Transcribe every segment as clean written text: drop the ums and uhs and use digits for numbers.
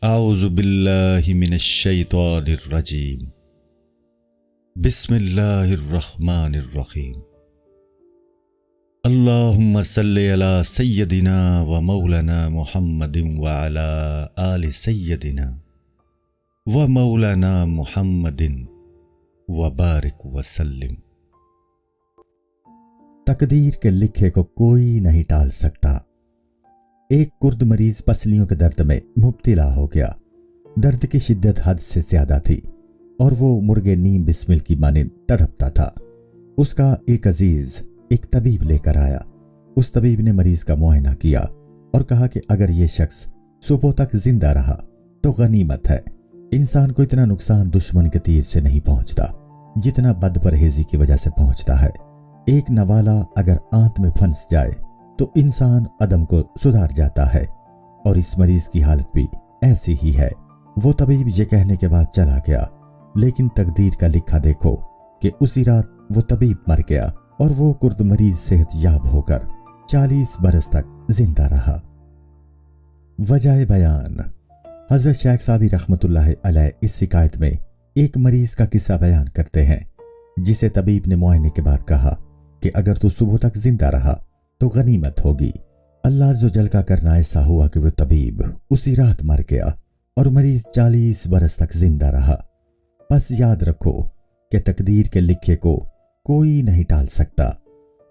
اعوذ باللہ من الشیطان الرجیم بسم اللہ الرحمن الرحیم اللہم صلی علی سیدنا و مولانا محمد وعلی آل سیدنا و مولانا محمد وبارک وسلم۔ تقدیر کے لکھے کو کوئی نہیں ٹال سکتا۔ ایک کرد مریض پسلیوں کے درد میں مبتلا ہو گیا۔ درد کی شدت حد سے زیادہ تھی اور وہ مرغے نیم بسمل کی مانند تڑپتا تھا۔ اس کا ایک عزیز ایک طبیب لے کر آیا۔ اس طبیب نے مریض کا معائنہ کیا اور کہا کہ اگر یہ شخص صبح تک زندہ رہا تو غنیمت ہے۔ انسان کو اتنا نقصان دشمن کے تیر سے نہیں پہنچتا جتنا بد پرہیزی کی وجہ سے پہنچتا ہے۔ ایک نوالا اگر آنت میں پھنس جائے تو انسان عدم کو سدھار جاتا ہے، اور اس مریض کی حالت بھی ایسی ہی ہے۔ وہ طبیب یہ کہنے کے بعد چلا گیا، لیکن تقدیر کا لکھا دیکھو کہ اسی رات وہ طبیب مر گیا اور وہ کرد مریض صحت یاب ہو کر 40 برس تک زندہ رہا۔ وجہ بیان: حضرت شیخ سعدی رحمۃ اللہ علیہ اس شکایت میں ایک مریض کا قصہ بیان کرتے ہیں جسے طبیب نے معائنے کے بعد کہا کہ اگر تو صبح تک زندہ رہا تو غنیمت ہوگی۔ اللہ عز و جل کا کرنا ایسا ہوا کہ وہ طبیب اسی رات مر گیا اور مریض 40 برس تک زندہ رہا۔ بس یاد رکھو کہ تقدیر کے لکھے کو کوئی نہیں ٹال سکتا۔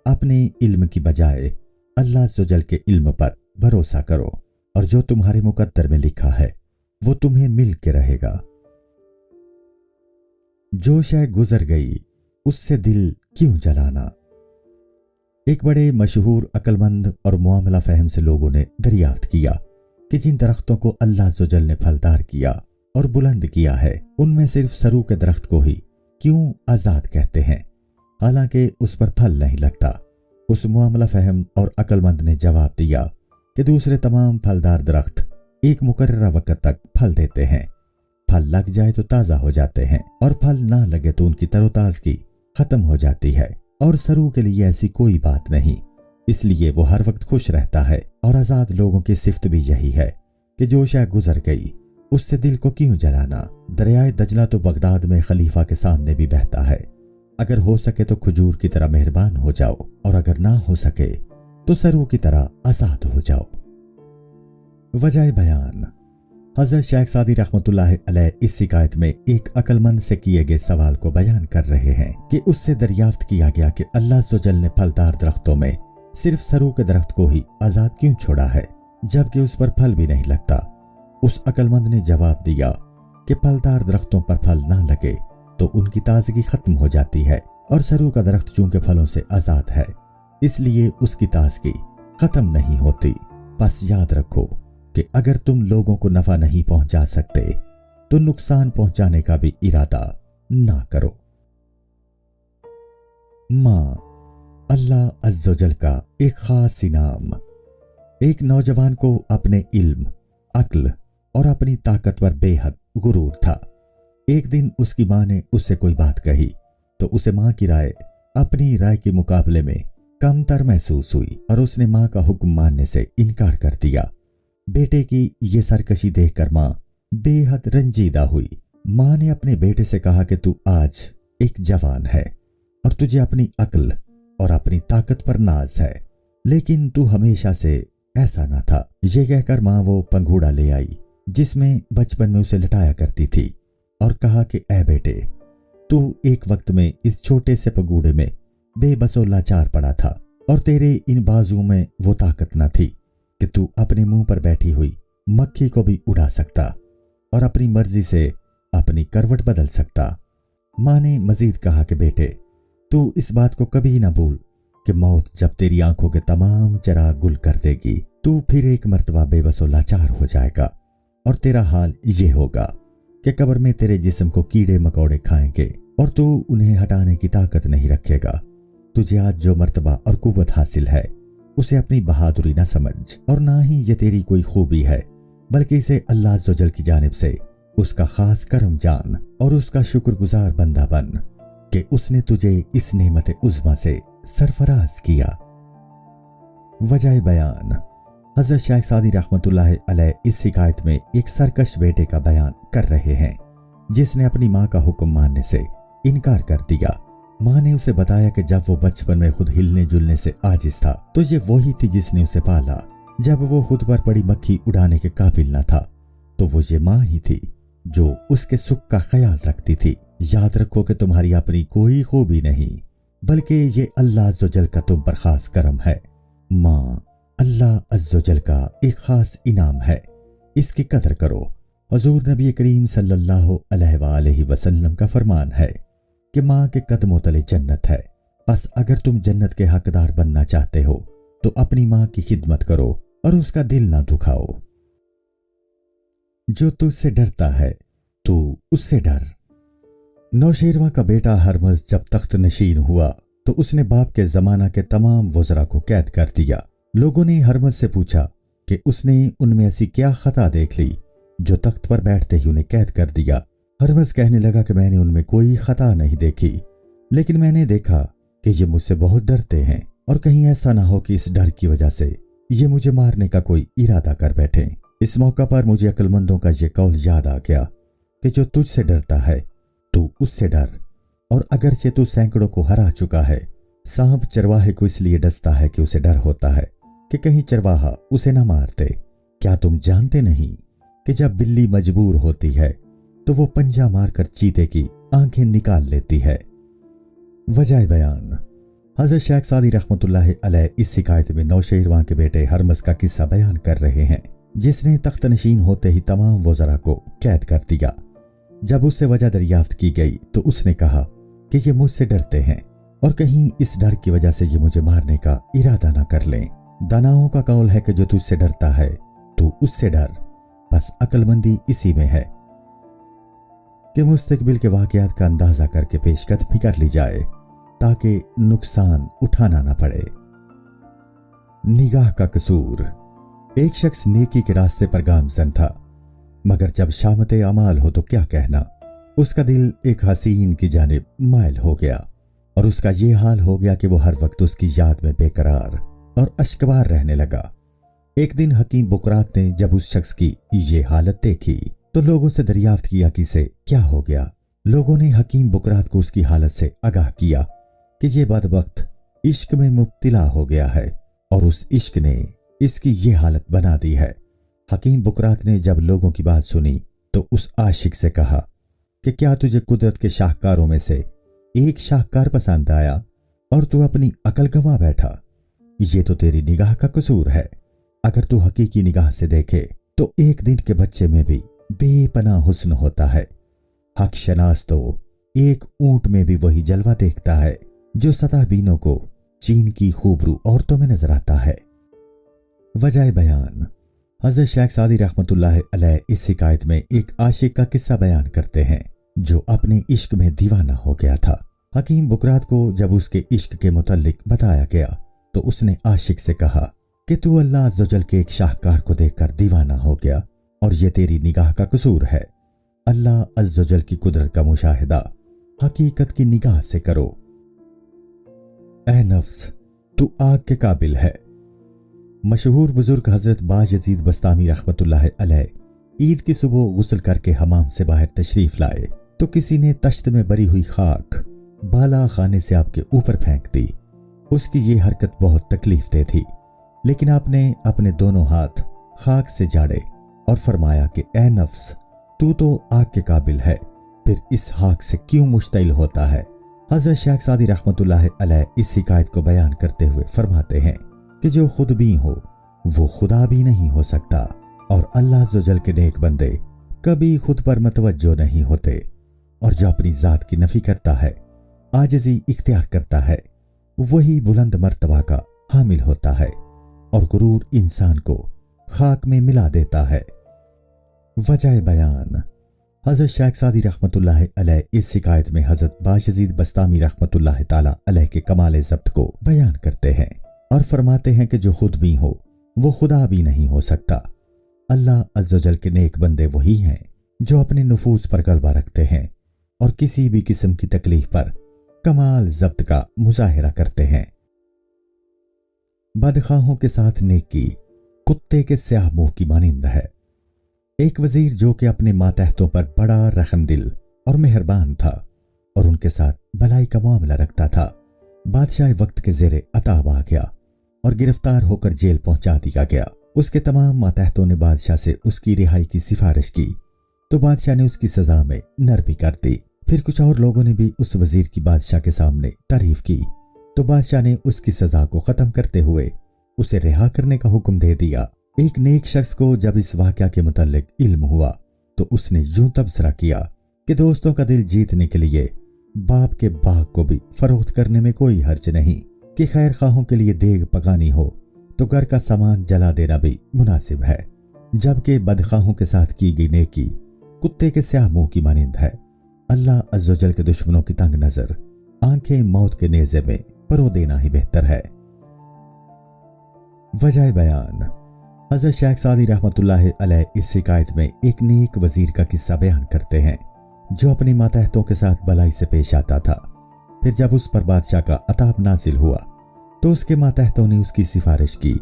اپنے علم کی بجائے اللہ عز و جل کے علم پر بھروسہ کرو، اور جو تمہارے مقدر میں لکھا ہے وہ تمہیں مل کے رہے گا۔ جو شے گزر گئی اس سے دل کیوں جلانا؟ ایک بڑے مشہور عقل مند اور معاملہ فہم سے لوگوں نے دریافت کیا کہ جن درختوں کو اللہ عز و جل نے پھلدار کیا اور بلند کیا ہے، ان میں صرف سرو کے درخت کو ہی کیوں آزاد کہتے ہیں، حالانکہ اس پر پھل نہیں لگتا؟ اس معاملہ فہم اور عقل مند نے جواب دیا کہ دوسرے تمام پھلدار درخت ایک مقررہ وقت تک پھل دیتے ہیں، پھل لگ جائے تو تازہ ہو جاتے ہیں، اور پھل نہ لگے تو ان کی تر و تازگی ختم ہو جاتی ہے، اور سرو کے لیے ایسی کوئی بات نہیں، اس لیے وہ ہر وقت خوش رہتا ہے۔ اور آزاد لوگوں کی صفت بھی یہی ہے کہ جو شے گزر گئی اس سے دل کو کیوں جلانا؟ دریائے دجلہ تو بغداد میں خلیفہ کے سامنے بھی بہتا ہے، اگر ہو سکے تو کھجور کی طرح مہربان ہو جاؤ، اور اگر نہ ہو سکے تو سرو کی طرح آزاد ہو جاؤ۔ وجہ بیان: حضرت شیخ سعدی رحمۃ اللہ علیہ اس شکایت میں ایک عقل مند سے کیے گئے سوال کو بیان کر رہے ہیں کہ اس سے دریافت کیا گیا کہ اللہ عز و جل نے پھلدار درختوں میں صرف سرو کے درخت کو ہی آزاد کیوں چھوڑا ہے جبکہ اس پر پھل بھی نہیں لگتا؟ اس عقل مند نے جواب دیا کہ پھلدار درختوں پر پھل نہ لگے تو ان کی تازگی ختم ہو جاتی ہے، اور سرو کا درخت چونکہ پھلوں سے آزاد ہے اس لیے اس کی تازگی ختم نہیں ہوتی۔ بس یاد رکھو کہ اگر تم لوگوں کو نفع نہیں پہنچا سکتے تو نقصان پہنچانے کا بھی ارادہ نہ کرو۔ ماں، اللہ عز و جل کا ایک خاص انعام۔ ایک نوجوان کو اپنے علم، عقل اور اپنی طاقت پر بے حد غرور تھا۔ ایک دن اس کی ماں نے اس سے کوئی بات کہی تو اسے ماں کی رائے اپنی رائے کے مقابلے میں کم تر محسوس ہوئی، اور اس نے ماں کا حکم ماننے سے انکار کر دیا۔ بیٹے کی یہ سرکشی دیکھ کر ماں بے حد رنجیدہ ہوئی۔ ماں نے اپنے بیٹے سے کہا کہ تو آج ایک جوان ہے اور تجھے اپنی عقل اور اپنی طاقت پر ناز ہے، لیکن تو ہمیشہ سے ایسا نہ تھا۔ یہ کہہ کر ماں وہ پنگھوڑا لے آئی جس میں بچپن میں اسے لٹایا کرتی تھی، اور کہا کہ اے بیٹے، تو ایک وقت میں اس چھوٹے سے پنگھوڑے میں بے بس و لاچار پڑا تھا، اور تیرے ان بازو میں وہ طاقت نہ تھی کہ تو اپنے منہ پر بیٹھی ہوئی مکھی کو بھی اڑا سکتا اور اپنی مرضی سے اپنی کروٹ بدل سکتا۔ ماں نے مزید کہا کہ بیٹے، تو اس بات کو کبھی نہ بھول کہ موت جب تیری آنکھوں کے تمام چراغ گل کر دے گی تو پھر ایک مرتبہ بے بس و لاچار ہو جائے گا، اور تیرا حال یہ ہوگا کہ قبر میں تیرے جسم کو کیڑے مکوڑے کھائیں گے اور تو انہیں ہٹانے کی طاقت نہیں رکھے گا۔ تجھے آج جو مرتبہ اور قوت حاصل ہے اسے اپنی بہادری نہ سمجھ، اور نہ ہی یہ تیری کوئی خوبی ہے، بلکہ اسے اللہ عز و جل کی جانب سے اس کا خاص کرم جان اور اس کا شکر گزار بندہ بن کہ اس نے تجھے اس نعمت عظمیٰ سے سرفراز کیا۔ وجہ بیان: حضرت شیخ سعدی رحمتullah علیہ اس حکایت میں ایک سرکش بیٹے کا بیان کر رہے ہیں جس نے اپنی ماں کا حکم ماننے سے انکار کر دیا۔ ماں نے اسے بتایا کہ جب وہ بچپن میں خود ہلنے جلنے سے عاجز تھا تو یہ وہی تھی جس نے اسے پالا۔ جب وہ خود پر پڑی مکھی اڑانے کے قابل نہ تھا تو وہ یہ ماں ہی تھی جو اس کے سکھ کا خیال رکھتی تھی۔ یاد رکھو کہ تمہاری اپنی کوئی خوبی نہیں بلکہ یہ اللہ عز و جل کا تم پر خاص کرم ہے۔ ماں اللہ عز و جل کا ایک خاص انعام ہے، اس کی قدر کرو۔ حضور نبی کریم صلی اللہ علیہ وآلہ وسلم کا فرمان ہے کہ ماں کے قدموں تلے جنت ہے، پس اگر تم جنت کے حقدار بننا چاہتے ہو تو اپنی ماں کی خدمت کرو اور اس کا دل نہ دکھاؤ۔ جو تجھ سے ڈرتا ہے تو اس سے ڈر۔ نوشیروان کا بیٹا ہرمز جب تخت نشین ہوا تو اس نے باپ کے زمانہ کے تمام وزراء کو قید کر دیا۔ لوگوں نے ہرمز سے پوچھا کہ اس نے ان میں ایسی کیا خطا دیکھ لی جو تخت پر بیٹھتے ہی انہیں قید کر دیا۔ ہرمز کہنے لگا کہ میں نے ان میں کوئی خطا نہیں دیکھی، لیکن میں نے دیکھا کہ یہ مجھ سے بہت ڈرتے ہیں اور کہیں ایسا نہ ہو کہ اس ڈر کی وجہ سے یہ مجھے مارنے کا کوئی ارادہ کر بیٹھیں۔ اس موقع پر مجھے عقل مندوں کا یہ قول یاد آ گیا کہ جو تجھ سے ڈرتا ہے تو اس سے ڈر، اور اگرچہ تو سینکڑوں کو ہرا چکا ہے، سانپ چرواہے کو اس لیے ڈستا ہے کہ اسے ڈر ہوتا ہے کہ کہیں چرواہا اسے نہ مارتے۔ کیا تم جانتے نہیں کہ جب بلی مجبور ہوتی ہے تو وہ پنجہ مار کر چیتے کی آنکھیں نکال لیتی ہے۔ وجہ بیان۔ حضرت شیخ سعدی رحمتullah علیہ اس حکایت میں نوشیروان کے بیٹے ہرمز کا قصہ بیان کر رہے ہیں جس نے تخت نشین ہوتے ہی تمام وزراء کو قید کر دیا۔ جب اس سے وجہ دریافت کی گئی تو اس نے کہا کہ یہ مجھ سے ڈرتے ہیں اور کہیں اس ڈر کی وجہ سے یہ مجھے مارنے کا ارادہ نہ کر لیں۔ داناؤں کا قول ہے کہ جو تجھ سے ڈرتا ہے تو اس سے ڈر، بس عقل مندی اسی میں ہے کہ مستقبل کے واقعات کا اندازہ کر کے پیش قدمی کر لی جائے تاکہ نقصان اٹھانا نہ پڑے۔ نگاہ کا قصور۔ ایک شخص نیکی کے راستے پر گامزن تھا، مگر جب شامت اعمال ہو تو کیا کہنا، اس کا دل ایک حسین کی جانب مائل ہو گیا اور اس کا یہ حال ہو گیا کہ وہ ہر وقت اس کی یاد میں بے قرار اور اشکبار رہنے لگا۔ ایک دن حکیم بقرات نے جب اس شخص کی یہ حالت دیکھی تو لوگوں سے دریافت کیا کہ اسے کیا ہو گیا۔ لوگوں نے حکیم بقرات کو اس کی حالت سے آگاہ کیا کہ یہ بدبخت عشق میں مبتلا ہو گیا ہے اور اس عشق نے اس کی یہ حالت بنا دی ہے۔ حکیم بقرات نے جب لوگوں کی بات سنی تو اس عاشق سے کہا کہ کیا تجھے قدرت کے شاہکاروں میں سے ایک شاہکار پسند آیا اور تو اپنی عقل گنوا بیٹھا؟ یہ تو تیری نگاہ کا قصور ہے۔ اگر تو حقیقی نگاہ سے دیکھے تو ایک دن کے بچے میں بھی بے پناہ حسن ہوتا ہے۔ حق شناس تو ایک اونٹ میں بھی وہی جلوہ دیکھتا ہے جو سطح بینوں کو چین کی خوبرو عورتوں میں نظر آتا ہے۔ وجہ بیان۔ حضرت شیخ سعدی رحمتullah علیہ اس حکایت میں ایک عاشق کا قصہ بیان کرتے ہیں جو اپنے عشق میں دیوانہ ہو گیا تھا۔ حکیم بقرات کو جب اس کے عشق کے متعلق بتایا گیا تو اس نے عاشق سے کہا کہ تو اللہ عز و جل کے ایک شاہکار کو دیکھ کر دیوانہ ہو گیا اور یہ تیری نگاہ کا قصور ہے۔ اللہ عز و جل کی قدرت کا مشاہدہ حقیقت کی نگاہ سے کرو۔ اے نفس، تو آگ کے قابل ہے۔ مشہور بزرگ حضرت باجزید بستامی رحمتullah علیہ عید کی صبح غسل کر کے حمام سے باہر تشریف لائے تو کسی نے تشت میں بری ہوئی خاک بالا خانے سے آپ کے اوپر پھینک دی۔ اس کی یہ حرکت بہت تکلیف دہ تھی، لیکن آپ نے اپنے دونوں ہاتھ خاک سے جاڑے اور فرمایا کہ اے نفس، تو آگ کے قابل ہے، پھر اس خاک سے کیوں مشتعل ہوتا ہے؟ حضرت شیخ سعدی رحمتullah علیہ اس حکایت کو بیان کرتے ہوئے فرماتے ہیں کہ جو خود بھی ہو وہ خدا بھی نہیں ہو سکتا، اور اللہ عز و جل کے نیک بندے کبھی خود پر متوجہ نہیں ہوتے، اور جو اپنی ذات کی نفی کرتا ہے، عاجزی اختیار کرتا ہے، وہی بلند مرتبہ کا حامل ہوتا ہے، اور غرور انسان کو خاک میں ملا دیتا ہے۔ وجہ بیان۔ حضرت شیخ سعدی رحمتullah علیہ اس حکایت میں حضرت باجزید بستامی رحمتullah تعالی علیہ کے کمال ضبط کو بیان کرتے ہیں اور فرماتے ہیں کہ جو خود بھی ہو وہ خدا بھی نہیں ہو سکتا۔ اللہ عز و جل کے نیک بندے وہی ہیں جو اپنے نفوس پر غلبہ رکھتے ہیں اور کسی بھی قسم کی تکلیف پر کمال ضبط کا مظاہرہ کرتے ہیں۔ بدخواہوں کے ساتھ نیکی۔ کتے کے سیاہ منہ کی مانند ہے۔ ایک وزیر جو کہ اپنے ماتحتوں پر بڑا رحم دل اور مہربان تھا اور ان کے ساتھ بھلائی کا معاملہ رکھتا تھا، بادشاہ وقت کے زیر عتاب آ گیا اور گرفتار ہو کر جیل پہنچا دیا گیا۔ اس کے تمام ماتحتوں نے بادشاہ سے اس کی رہائی کی سفارش کی تو بادشاہ نے اس کی سزا میں نرمی کر دی۔ پھر کچھ اور لوگوں نے بھی اس وزیر کی بادشاہ کے سامنے تعریف کی تو بادشاہ نے اس کی سزا کو ختم کرتے ہوئے اسے رہا کرنے کا حکم دے دیا۔ ایک نیک شخص کو جب اس واقعہ کے متعلق علم ہوا تو اس نے یوں تبصرہ کیا کہ دوستوں کا دل جیتنے کے لیے باپ کے باغ کو بھی فروخت کرنے میں کوئی حرج نہیں، کہ خیر خواہوں کے لیے دیگ پکانی ہو تو گھر کا سامان جلا دینا بھی مناسب ہے، جبکہ بدخواہوں کے ساتھ کی گئی نیکی کتے کے سیاہ منہ کی مانند ہے۔ اللہ عز و جل کے دشمنوں کی تنگ نظر آنکھیں موت کے نیزے میں پرو دینا ہی بہتر ہے۔ وجہ بیان: حضرت شیخ سعدی رحمۃ اللہ علیہ اس شکایت میں ایک نیک وزیر کا قصہ بیان کرتے ہیں جو اپنی ماتحتوں کے ساتھ بھلائی سے پیش آتا تھا۔ پھر جب اس پر بادشاہ کا عتاب نازل ہوا تو اس کے ماتحتوں نے اس کی سفارش کی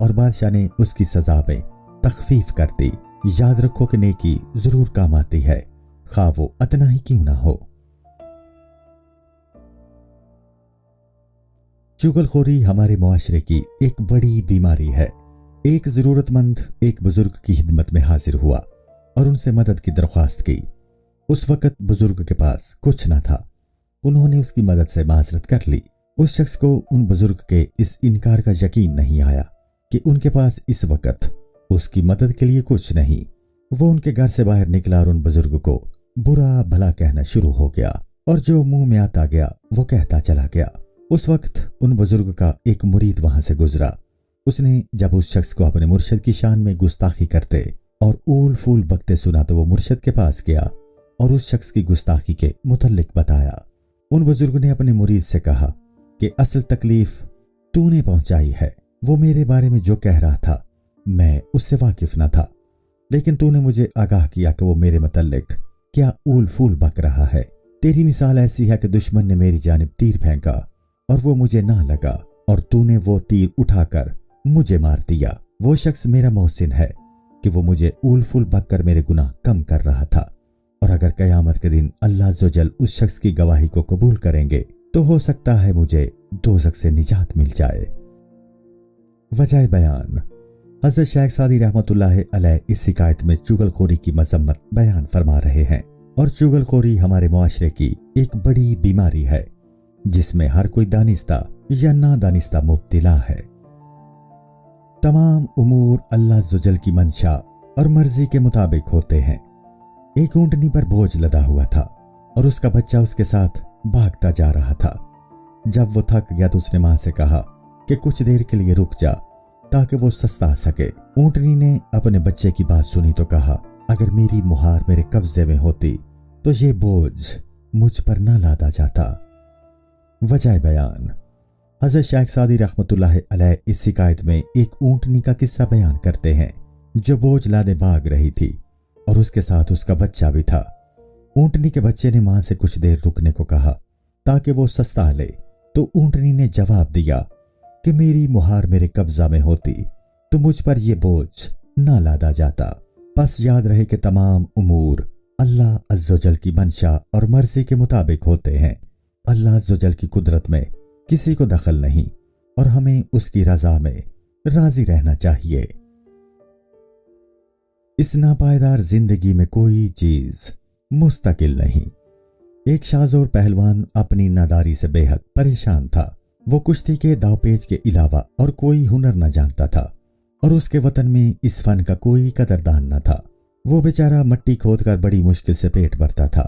اور بادشاہ نے اس کی سزا میں تخفیف کر دی۔ یاد رکھو کہ نیکی ضرور کام آتی ہے، خواہ وہ ادنا ہی کیوں نہ ہو۔ چغل خوری ہمارے معاشرے کی ایک بڑی بیماری ہے۔ ایک ضرورت مند ایک بزرگ کی خدمت میں حاضر ہوا اور ان سے مدد کی درخواست کی۔ اس وقت بزرگ کے پاس کچھ نہ تھا۔ انہوں نے اس کی مدد سے معذرت کر لی۔ اس شخص کو ان بزرگ کے اس انکار کا یقین نہیں آیا کہ ان کے پاس اس وقت اس کی مدد کے لیے کچھ نہیں۔ وہ ان کے گھر سے باہر نکلا اور ان بزرگ کو برا بھلا کہنا شروع ہو گیا اور جو منہ میں آتا گیا وہ کہتا چلا گیا۔ اس وقت ان بزرگ کا ایک مرید وہاں سے گزرا۔ اس نے جب اس شخص کو اپنے مرشد کی شان میں گستاخی کرتے اور اول فول بکتے سنا تو وہ مرشد کے پاس گیا اور اس شخص کی گستاخی کے متعلق بتایا۔ ان بزرگ نے اپنے مرید سے کہا کہ اصل تکلیف تو نے پہنچائی ہے، وہ میرے بارے میں جو کہہ رہا تھا میں اس سے واقف نہ تھا، لیکن تو نے مجھے آگاہ کیا کہ وہ میرے متعلق کیا اول فول بک رہا ہے۔ تیری مثال ایسی ہے کہ دشمن نے میری جانب تیر پھینکا اور وہ مجھے نہ لگا اور تو نے وہ تیر اٹھا کر مجھے مار دیا۔ وہ شخص میرا محسن ہے کہ وہ مجھے اول فول بک کر میرے گناہ کم کر رہا تھا، اور اگر قیامت کے دن اللہ عز و جل اس شخص کی گواہی کو قبول کریں گے تو ہو سکتا ہے مجھے دوزخ سے نجات مل جائے۔ وجہ بیان: حضرت شیخ سعدی رحمۃ اللہ علیہ اس شکایت میں چغل خوری کی مذمت بیان فرما رہے ہیں، اور چغل خوری ہمارے معاشرے کی ایک بڑی بیماری ہے جس میں ہر کوئی دانستہ یا نادانستہ مبتلا ہے۔ تمام امور اللہ عز و جل کی منشا اور مرضی کے مطابق ہوتے ہیں۔ ایک اونٹنی پر بوجھ لدا ہوا تھا اور اس کا بچہ اس کے ساتھ بھاگتا جا رہا تھا۔ جب وہ تھک گیا تو اس نے ماں سے کہا کہ کچھ دیر کے لیے رک جا تاکہ وہ سستا سکے۔ اونٹنی نے اپنے بچے کی بات سنی تو کہا، اگر میری مہار میرے قبضے میں ہوتی تو یہ بوجھ مجھ پر نہ لادا جاتا۔ وجہ بیان: حضرت شیخ سعدی رحمۃ اللہ علیہ اس شکایت میں ایک اونٹنی کا قصہ بیان کرتے ہیں جو بوجھ لادے بھاگ رہی تھی اور اس کے ساتھ اس کا بچہ بھی تھا۔ اونٹنی کے بچے نے ماں سے کچھ دیر رکنے کو کہا تاکہ وہ سستا لے، تو اونٹنی نے جواب دیا کہ میری مہار میرے قبضہ میں ہوتی تو مجھ پر یہ بوجھ نہ لادا جاتا۔ پس یاد رہے کہ تمام امور اللہ عز و جل کی منشا اور مرضی کے مطابق ہوتے ہیں۔ اللہ عز و جل کی قدرت میں کسی کو دخل نہیں اور ہمیں اس کی رضا میں راضی رہنا چاہیے۔ اس ناپائیدار زندگی میں کوئی چیز مستقل نہیں۔ ایک شاذور پہلوان اپنی ناداری سے بے حد پریشان تھا۔ وہ کشتی کے داو پیچ کے علاوہ اور کوئی ہنر نہ جانتا تھا اور اس کے وطن میں اس فن کا کوئی قدردان نہ تھا۔ وہ بیچارہ مٹی کھود کر بڑی مشکل سے پیٹ بھرتا تھا۔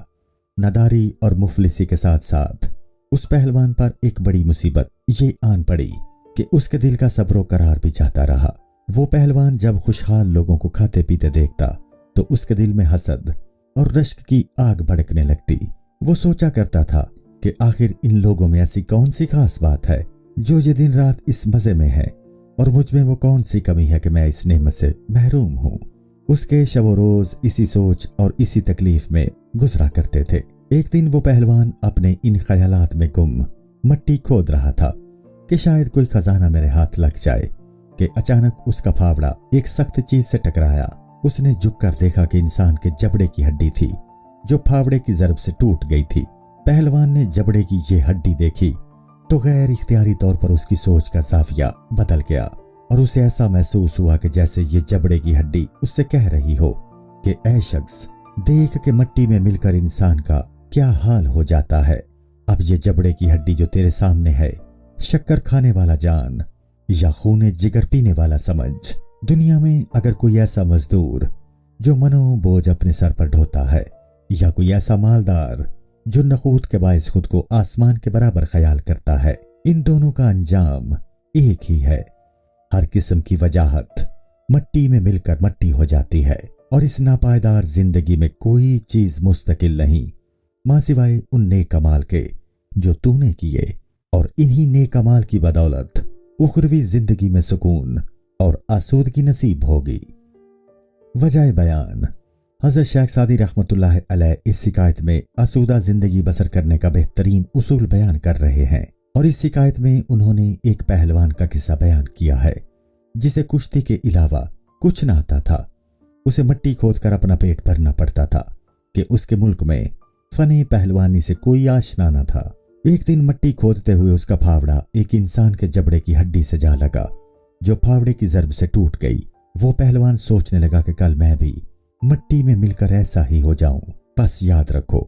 ناداری اور مفلسی کے ساتھ ساتھ اس پہلوان پر ایک بڑی مصیبت یہ آن پڑی کہ اس کے دل کا صبر و قرار بھی چاہتا رہا۔ وہ پہلوان جب خوشحال لوگوں کو کھاتے پیتے دیکھتا تو اس کے دل میں حسد اور رشک کی آگ بھڑکنے لگتی۔ وہ سوچا کرتا تھا کہ آخر ان لوگوں میں ایسی کون سی خاص بات ہے جو یہ دن رات اس مزے میں ہے، اور مجھ میں وہ کون سی کمی ہے کہ میں اس نعمت سے محروم ہوں۔ اس کے شب و روز اسی سوچ اور اسی تکلیف میں گزرا کرتے تھے۔ ایک دن وہ پہلوان اپنے ان خیالات میں گم مٹی کھود رہا تھا کہ شاید کوئی خزانہ میرے ہاتھ لگ جائے کہ اچانک اس کا پھاوڑا ایک سخت چیز سے ٹکرایا۔ اس نے جھک کر دیکھا کہ انسان کے جبڑے کی ہڈی تھی جو پھاوڑے کی ضرب سے ٹوٹ گئی تھی۔ پہلوان نے جبڑے کی یہ ہڈی دیکھی تو غیر اختیاری طور پر اس کی سوچ کا زاویہ بدل گیا اور اسے ایسا محسوس ہوا کہ جیسے یہ جبڑے کی ہڈی اس سے کہہ رہی ہو کہ اے شخص، دیکھ کہ مٹی میں مل کر انسان کا کیا حال ہو جاتا ہے۔ اب یہ جبڑے کی ہڈی جو تیرے سامنے ہے، شکر کھانے والا جان یا خون جگر پینے والا سمجھ۔ دنیا میں اگر کوئی ایسا مزدور جو منو بوجھ اپنے سر پر ڈھوتا ہے، یا کوئی ایسا مالدار جو نقود کے باعث خود کو آسمان کے برابر خیال کرتا ہے، ان دونوں کا انجام ایک ہی ہے۔ ہر قسم کی وجاہت مٹی میں مل کر مٹی ہو جاتی ہے، اور اس ناپائیدار زندگی میں کوئی چیز مستقل نہیں ماں سوائے ان نیک اعمال کے جو تو نے کیے، اور انہی نیک اعمال کی بدولت اخروی زندگی میں سکون اور آسودگی نصیب ہوگی۔ وجہ بیان: حضرت شیخ سعدی رحمۃ اللہ علیہ اس شکایت میں آسودہ زندگی بسر کرنے کا بہترین اصول بیان کر رہے ہیں، اور اس شکایت میں انہوں نے ایک پہلوان کا قصہ بیان کیا ہے جسے کشتی کے علاوہ کچھ نہ آتا تھا۔ اسے مٹی کھود کر اپنا پیٹ بھرنا پڑتا تھا کہ اس کے ملک میں فن پہلوانی سے کوئی آشنا نہ تھا۔ ایک دن مٹی کھودتے ہوئے اس کا پھاوڑا ایک انسان کے جبڑے کی ہڈی سے جا لگا جو پھاوڑے کی ضرب سے ٹوٹ گئی۔ وہ پہلوان سوچنے لگا کہ کل میں بھی مٹی میں مل کر ایسا ہی ہو جاؤں۔ بس یاد رکھو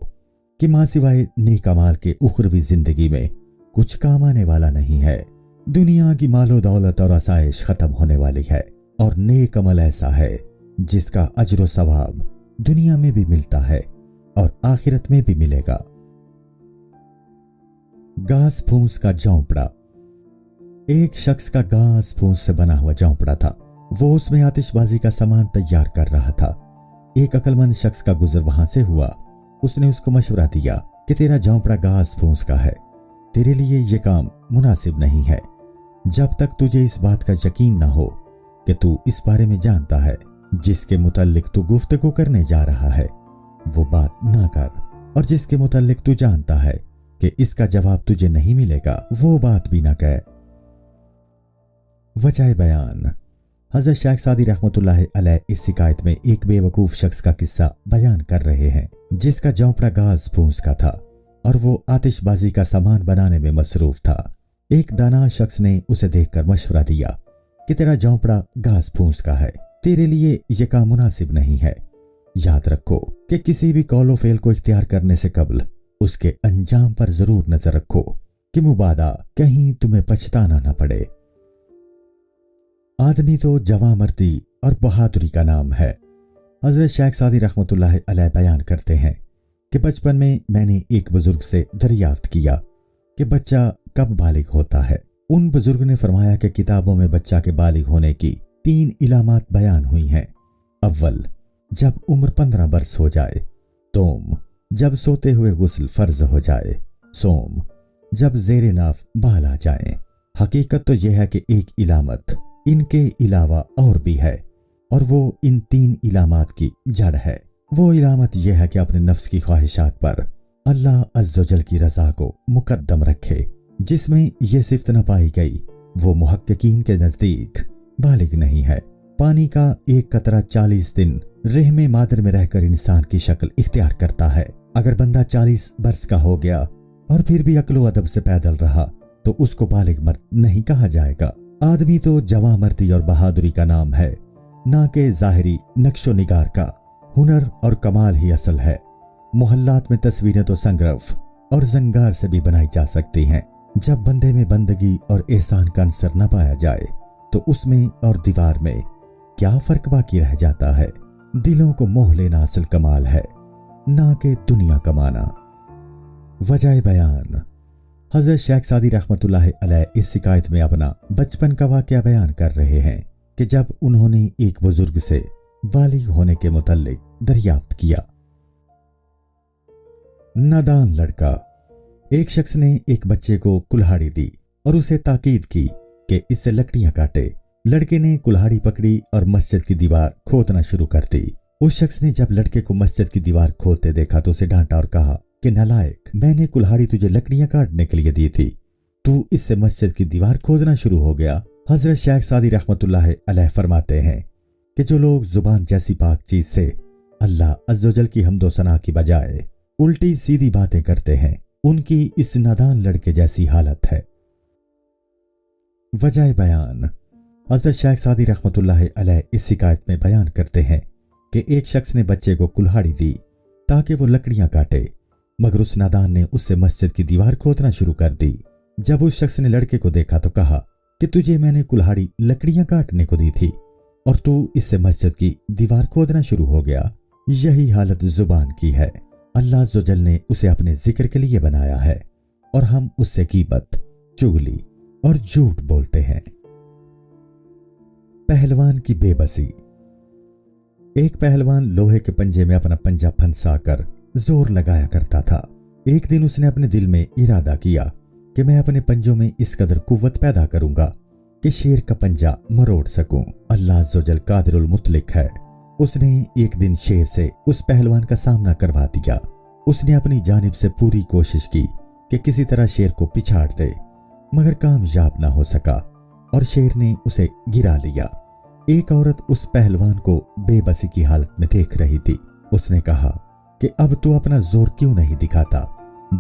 کہ ماں سوائے نیک اعمال کے اخروی زندگی میں کچھ کام آنے والا نہیں ہے۔ دنیا کی مال و دولت اور آسائش ختم ہونے والی ہے، اور نیک عمل ایسا ہے جس کا اجر و ثواب دنیا میں بھی ملتا ہے اور آخرت میں بھی ملے گا۔ گھاس پھوس کا جھونپڑا۔ ایک شخص کا گھاس پھوس سے بنا ہوا جھونپڑا تھا۔ وہ اس میں آتش بازی کا سامان تیار کر رہا تھا۔ ایک عقل مند شخص کا گزر وہاں سے ہوا۔ اس نے اس کو مشورہ دیا کہ تیرا جھونپڑا گھاس پھوس کا ہے، تیرے لیے یہ کام مناسب نہیں ہے جب تک تجھے اس بات کا یقین نہ ہو کہ تو اس بارے میں جانتا ہے جس کے متعلق تو گفتگو کرنے جا رہا ہے وہ بات نہ کر، اور جس کے متعلق تو جانتا ہے کہ اس کا جواب تجھے نہیں ملے گا وہ بات بھی نہ کہے۔ وجہ بیان: حضرت شیخ سعدی رحمۃ اللہ علیہ اس شکایت میں ایک بے وقوف شخص کا قصہ بیان کر رہے ہیں جس کا جھونپڑا گھاس پھوس کا تھا اور وہ آتش بازی کا سامان بنانے میں مصروف تھا۔ ایک دانا شخص نے اسے دیکھ کر مشورہ دیا کہ تیرا جھونپڑا گھاس پھوس کا ہے، تیرے لیے یہ کام مناسب نہیں ہے۔ یاد رکھو کہ کسی بھی قول و فعل کو اختیار کرنے سے قبل اس کے انجام پر ضرور نظر رکھو کہ مبادا کہیں تمہیں پچھتانا نہ پڑے۔ آدمی تو جواں مردی اور بہادری کا نام ہے۔ حضرت شیخ سعدی رحمۃ اللہ علیہ بیان کرتے ہیں کہ بچپن میں نے ایک بزرگ سے دریافت کیا کہ بچہ کب بالغ ہوتا ہے۔ ان بزرگ نے فرمایا کہ کتابوں میں بچہ کے بالغ ہونے کی 3 علامات بیان ہوئی ہیں۔ اول، جب عمر 15 برس ہو جائے۔ دوم، جب سوتے ہوئے غسل فرض ہو جائے۔ سوم، جب زیر ناف بال آ جائیں۔ حقیقت تو یہ ہے کہ ایک علامت ان کے علاوہ اور بھی ہے، اور وہ ان 3 علامات کی جڑ ہے۔ وہ علامت یہ ہے کہ اپنے نفس کی خواہشات پر اللہ عز و جل کی رضا کو مقدم رکھے۔ جس میں یہ صفت نہ پائی گئی وہ محققین کے نزدیک بالغ نہیں ہے۔ پانی کا ایک قطرہ 40 دن رحم مادر میں رہ کر انسان کی شکل اختیار کرتا ہے۔ اگر بندہ 40 برس کا ہو گیا اور پھر بھی عقل و ادب سے پیدل رہا تو اس کو بالغ مرد نہیں کہا جائے گا۔ آدمی تو جواں مردی اور بہادری کا نام ہے، نہ کہ ظاہری نقش و نگار کا۔ ہنر اور کمال ہی اصل ہے۔ محلات میں تصویریں تو سنگرف اور زنگار سے بھی بنائی جا سکتی ہیں۔ جب بندے میں بندگی اور احسان کا عنصر نہ پایا جائے تو اس میں اور دیوار میں کیا فرق باقی رہ جاتا ہے؟ دلوں کو موہ لینا اصل کمال ہے، نہ کہ دنیا کمانا۔ وجہ بیان: حضرت شیخ سعدی رحمۃ اللہ علیہ اس شکایت میں اپنا بچپن کا واقعہ بیان کر رہے ہیں کہ جب انہوں نے ایک بزرگ سے بالغ ہونے کے متعلق دریافت کیا۔ نادان لڑکا۔ ایک شخص نے ایک بچے کو کلہاڑی دی اور اسے تاکید کی کہ اس سے لکڑیاں کاٹے۔ لڑکے نے کلہاڑی پکڑی اور مسجد کی دیوار کھودنا شروع کر دی۔ اس شخص نے جب لڑکے کو مسجد کی دیوار کھودتے دیکھا تو اسے ڈانٹا اور کہا کہ نالائق، میں نے کلہاڑی تجھے لکڑیاں کاٹنے کے لیے دی تھی، تو اس سے مسجد کی دیوار کھودنا شروع ہو گیا۔ حضرت شیخ سعدی رحمت اللہ علیہ فرماتے ہیں کہ جو لوگ زبان جیسی پاک چیز سے اللہ عز و جل کی حمد و ثنا کی بجائے الٹی سیدھی باتیں کرتے ہیں، ان کی اس نادان لڑکے جیسی حالت ہے۔ وجہ بیان۔ حضرت شیخ سعدی رحمت اللہ علیہ اس حکایت میں بیان کرتے ہیں کہ ایک شخص نے بچے کو کلہاڑی دی تاکہ وہ لکڑیاں کاٹے، مگر اس نادان نے اس سے مسجد کی دیوار کھودنا شروع کر دی۔ جب اس شخص نے لڑکے کو دیکھا تو کہا کہ تجھے میں نے کلہاڑی لکڑیاں کاٹنے کو دی تھی اور تو اس سے مسجد کی دیوار کھودنا شروع ہو گیا۔ یہی حالت زبان کی ہے۔ اللہ عز و جل نے اسے اپنے ذکر کے لیے بنایا ہے اور ہم اس سے غیبت، چغلی اور جھوٹ بولتے ہیں۔ پہلوان کی بے بسی۔ ایک پہلوان لوہے کے پنجے میں اپنا پنجہ پھنسا کر زور لگایا کرتا تھا۔ ایک دن اس نے اپنے دل میں ارادہ کیا کہ میں اپنے پنجوں میں اس قدر قوت پیدا کروں گا کہ شیر کا پنجہ مروڑ سکوں۔ اللہ عز و جل قادر المطلق ہے۔ اس نے ایک دن شیر سے اس پہلوان کا سامنا کروا دیا۔ اس نے اپنی جانب سے پوری کوشش کی کہ کسی طرح شیر کو پچھاڑ دے، مگر کامیاب نہ ہو سکا اور شیر نے اسے گرا لیا۔ ایک عورت اس پہلوان کو بے بسی کی حالت میں دیکھ رہی تھی۔ اس نے کہا کہ اب تو اپنا زور کیوں نہیں دکھاتا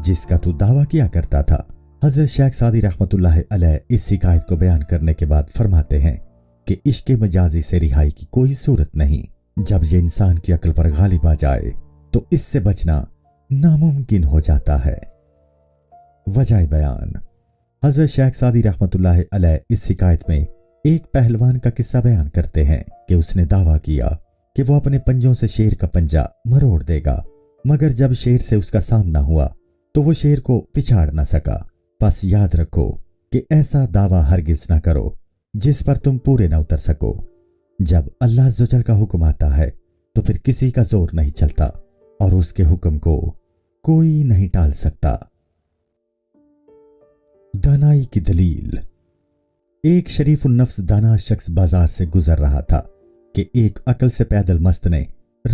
جس کا تو دعویٰ کیا کرتا تھا۔ حضرت شیخ سعدی رحمت اللہ علیہ اس حکایت کو بیان کرنے کے بعد فرماتے ہیں کہ عشق مجازی سے رہائی کی کوئی صورت نہیں۔ جب یہ انسان کی عقل پر غالب آ جائے تو اس سے بچنا ناممکن ہو جاتا ہے۔ وجہ بیان۔ حضرت شیخ سعدی رحمت اللہ علیہ اس حکایت میں ایک پہلوان کا قصہ بیان کرتے ہیں کہ اس نے دعویٰ کیا کہ وہ اپنے پنجوں سے شیر کا پنجہ مروڑ دے گا، مگر جب شیر سے اس کا سامنا ہوا تو وہ شیر کو پچھاڑ نہ سکا۔ پس یاد رکھو کہ ایسا دعویٰ ہرگز نہ کرو جس پر تم پورے نہ اتر سکو۔ جب اللہ عز و جل کا حکم آتا ہے تو پھر کسی کا زور نہیں چلتا اور اس کے حکم کو کوئی نہیں ٹال سکتا۔ دانائی کی دلیل۔ ایک شریف النفس دانا شخص بازار سے گزر رہا تھا کہ ایک عقل سے پیدل مست نے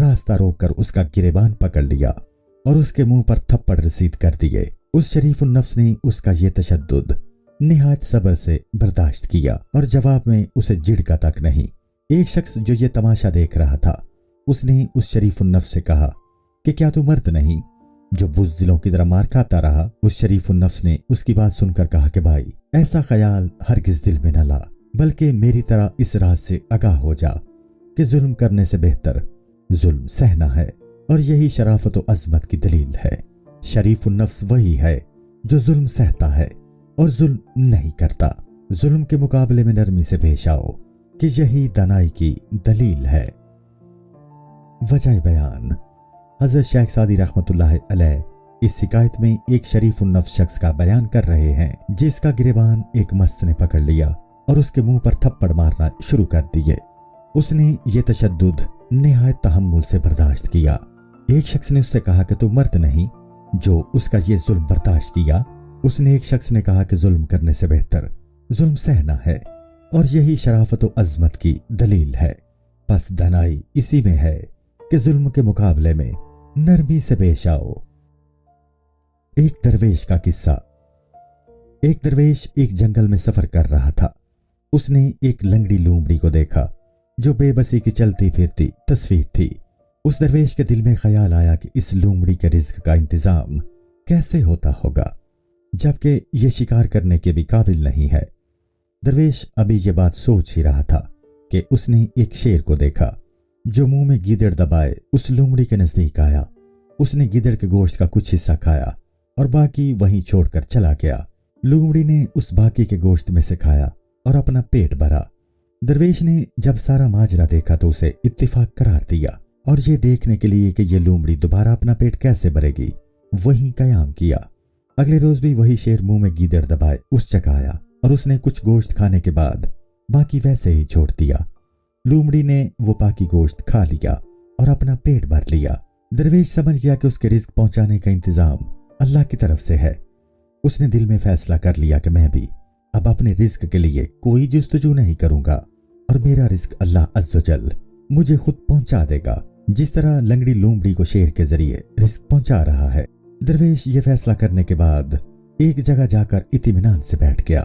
راستہ روک کر اس کا گریبان پکڑ لیا اور اس کے منہ پر تھپڑ رسید کر دیے۔ اس شریف النفس نے اس کا یہ تشدد نہایت صبر سے برداشت کیا اور جواب میں اسے جھڑکا تک نہیں۔ ایک شخص جو یہ تماشا دیکھ رہا تھا اس نے اس شریف النفس سے کہا کہ کیا تو مرد نہیں جو بزدلوں کی طرح مار کھاتا رہا؟ اس شریف النفس نے اس کی بات سن کر کہا کہ بھائی، ایسا خیال ہرگز دل میں نہ لا، بلکہ میری طرح اس راز سے آگاہ ہو جا کہ ظلم کرنے سے بہتر ظلم سہنا ہے، اور یہی شرافت و عظمت کی دلیل ہے۔ شریف النفس وہی ہے جو ظلم سہتا ہے اور ظلم نہیں کرتا۔ ظلم کے مقابلے میں نرمی سے پیش آؤ کہ یہی دانائی کی دلیل ہے۔ وجہ بیان۔ حضرت شیخ سعدی رحمت اللہ علیہ اس حکایت میں ایک شریف النفس شخص کا بیان کر رہے ہیں جس کا گریبان ایک مست نے پکڑ لیا اور اس کے منہ پر تھپڑ مارنا شروع کر دیے۔ اس نے یہ تشدد نہایت تحمل سے برداشت کیا۔ ایک شخص نے اس سے کہا کہ تو مرد نہیں جو اس کا یہ ظلم برداشت کیا۔ اس نے ایک شخص نے کہا کہ ظلم کرنے سے بہتر ظلم سہنا ہے، اور یہی شرافت و عظمت کی دلیل ہے۔ پس دانائی اسی میں ہے کہ ظلم کے مقابلے میں نرمی سے پیش آؤ۔ ایک درویش کا قصہ۔ ایک درویش ایک جنگل میں سفر کر رہا تھا۔ اس نے ایک لنگڑی لومڑی کو دیکھا جو بے بسی کی چلتی پھرتی تصویر تھی۔ اس درویش کے دل میں خیال آیا کہ اس لومڑی کے رزق کا انتظام کیسے ہوتا ہوگا جبکہ یہ شکار کرنے کے بھی قابل نہیں ہے۔ درویش ابھی یہ بات سوچ ہی رہا تھا کہ اس نے ایک شیر کو دیکھا جو منہ میں گیدڑ دبائے اس لومڑی کے نزدیک آیا۔ اس نے گیدڑ کے گوشت کا کچھ حصہ کھایا اور باقی وہیں چھوڑ کر چلا گیا۔ لومڑی نے اس باقی کے گوشت میں سے کھایا اور اپنا پیٹ بھرا۔ درویش نے جب سارا ماجرا دیکھا تو اسے اتفاق قرار دیا اور یہ دیکھنے کے لیے کہ یہ لومڑی دوبارہ اپنا پیٹ کیسے بھرے گی وہیں قیام کیا۔ اگلے روز بھی وہی شیر منہ میں گیدڑ دبائے اس جگہ آیا اور اس نے کچھ گوشت کھانے کے بعد باقی ویسے ہی چھوڑ دیا۔ لومڑی نے وہ باقی گوشت کھا لیا اور اپنا پیٹ بھر لیا۔ درویش سمجھ گیا کہ اس کے رزق پہنچانے کا انتظام اللہ کی طرف سے ہے۔ اس نے دل میں فیصلہ کر لیا کہ میں بھی اب اپنے رزق کے لیے کوئی جستجو نہیں کروں گا اور میرا رزق اللہ عز و جل مجھے خود پہنچا دے گا، جس طرح لنگڑی لومڑی کو شیر کے ذریعے رزق پہنچا رہا ہے۔ درویش یہ فیصلہ کرنے کے بعد ایک جگہ جا کر اطمینان سے بیٹھ گیا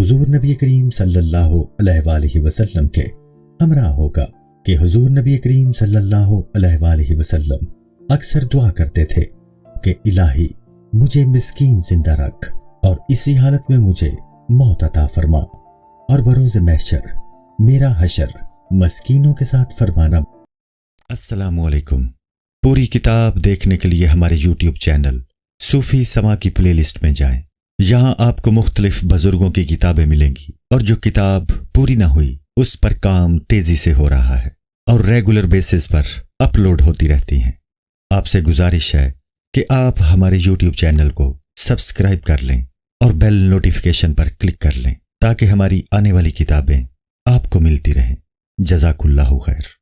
حضور نبی کریم صلی اللہ علیہ وآلہ وسلم کے ہمراہ ہوگا کہ حضور نبی کریم صلی اللہ علیہ وآلہ وسلم اکثر دعا کرتے تھے کہ الہی مجھے مسکین زندہ رکھ اور اسی حالت میں مجھے موت عطا فرما، اور بروز محشر میرا حشر مسکینوں کے ساتھ فرمانا۔ السلام علیکم۔ پوری کتاب دیکھنے کے لیے ہمارے یوٹیوب چینل صوفی سما کی پلے لسٹ میں جائیں۔ یہاں آپ کو مختلف بزرگوں کی کتابیں ملیں گی، اور جو کتاب پوری نہ ہوئی اس پر کام تیزی سے ہو رہا ہے اور ریگولر بیسس پر اپلوڈ ہوتی رہتی ہیں۔ آپ سے گزارش ہے کہ آپ ہمارے یوٹیوب چینل کو سبسکرائب کر لیں اور بیل نوٹیفیکیشن پر کلک کر لیں تاکہ ہماری آنے والی کتابیں آپ کو ملتی رہیں۔ جزاک اللہ خیر۔